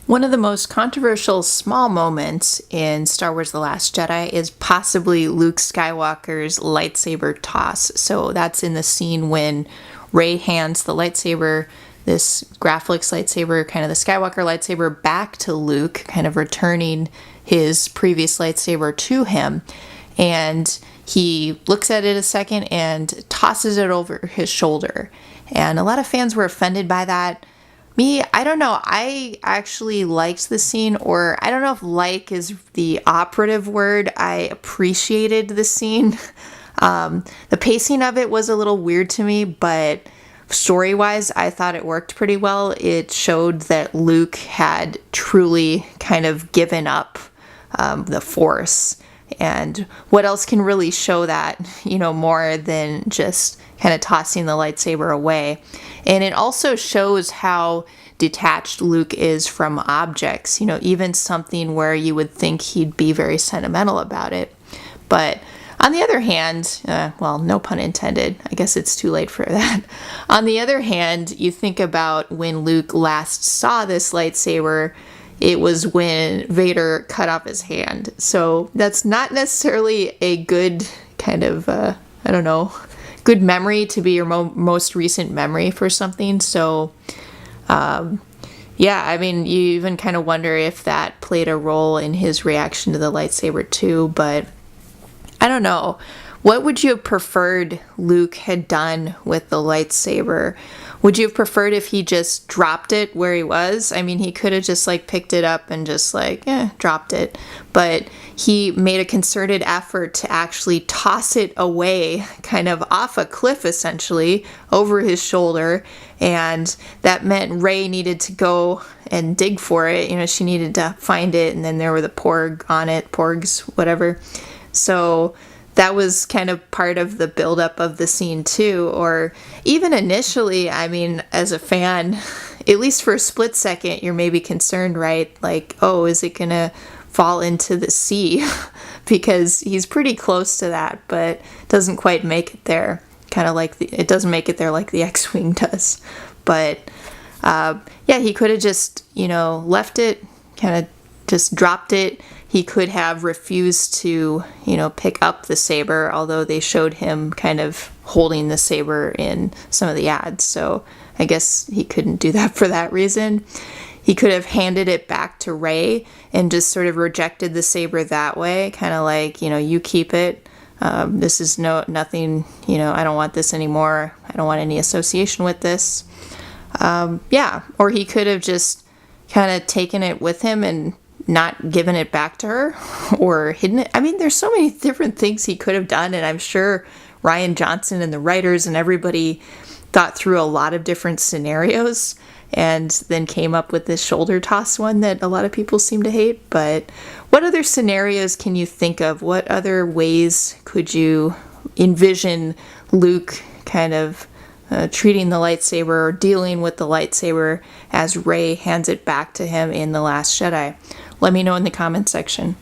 One of the most controversial small moments in Star Wars The Last Jedi is possibly Luke Skywalker's lightsaber toss. So that's in the scene when Rey hands the lightsaber, this Graflix lightsaber, kind of the Skywalker lightsaber, back to Luke, kind of returning his previous lightsaber to him. And he looks at it a second and tosses it over his shoulder. And a lot of fans were offended by that. Me, I don't know. I actually liked the scene, or I don't know if like is the operative word. I appreciated the scene. The pacing of it was a little weird to me, but story-wise, I thought it worked pretty well. It showed that Luke had truly kind of given up the Force. And what else can really show that, more than just kind of tossing the lightsaber away? And it also shows how detached Luke is from objects, even something where you would think he'd be very sentimental about it. But on the other hand, well, no pun intended, I guess it's too late for that. On the other hand, you think about when Luke last saw this lightsaber, it was when Vader cut off his hand. So that's not necessarily a good kind of, good memory to be your most recent memory for something. So, you even kind of wonder if that played a role in his reaction to the lightsaber too. But I don't know. What would you have preferred Luke had done with the lightsaber? Would you have preferred if he just dropped it where he was? I mean, he could have just picked it up and just dropped it. But he made a concerted effort to actually toss it away, kind of off a cliff essentially, over his shoulder. And that meant Rey needed to go and dig for it. She needed to find it, and then there were the porgs, whatever. So that was kind of part of the buildup of the scene too. Or even initially, I mean, as a fan, at least for a split second, you're maybe concerned, right? Is it gonna fall into the sea? Because he's pretty close to that, but doesn't quite make it there. Kind of it doesn't make it there like the X-Wing does. But he could have just, left it, kind of just dropped it. He could have refused to, pick up the saber, although they showed him kind of holding the saber in some of the ads. So I guess he couldn't do that for that reason. He could have handed it back to Rey and just sort of rejected the saber that way, kind of you keep it. This is nothing, I don't want this anymore. I don't want any association with this. Or he could have just kind of taken it with him and not given it back to her or hidden it. I mean, there's so many different things he could have done, and I'm sure Rian Johnson and the writers and everybody thought through a lot of different scenarios and then came up with this shoulder toss one that a lot of people seem to hate. But what other scenarios can you think of? What other ways could you envision Luke kind of treating the lightsaber or dealing with the lightsaber as Rey hands it back to him in The Last Jedi? Let me know in the comment section.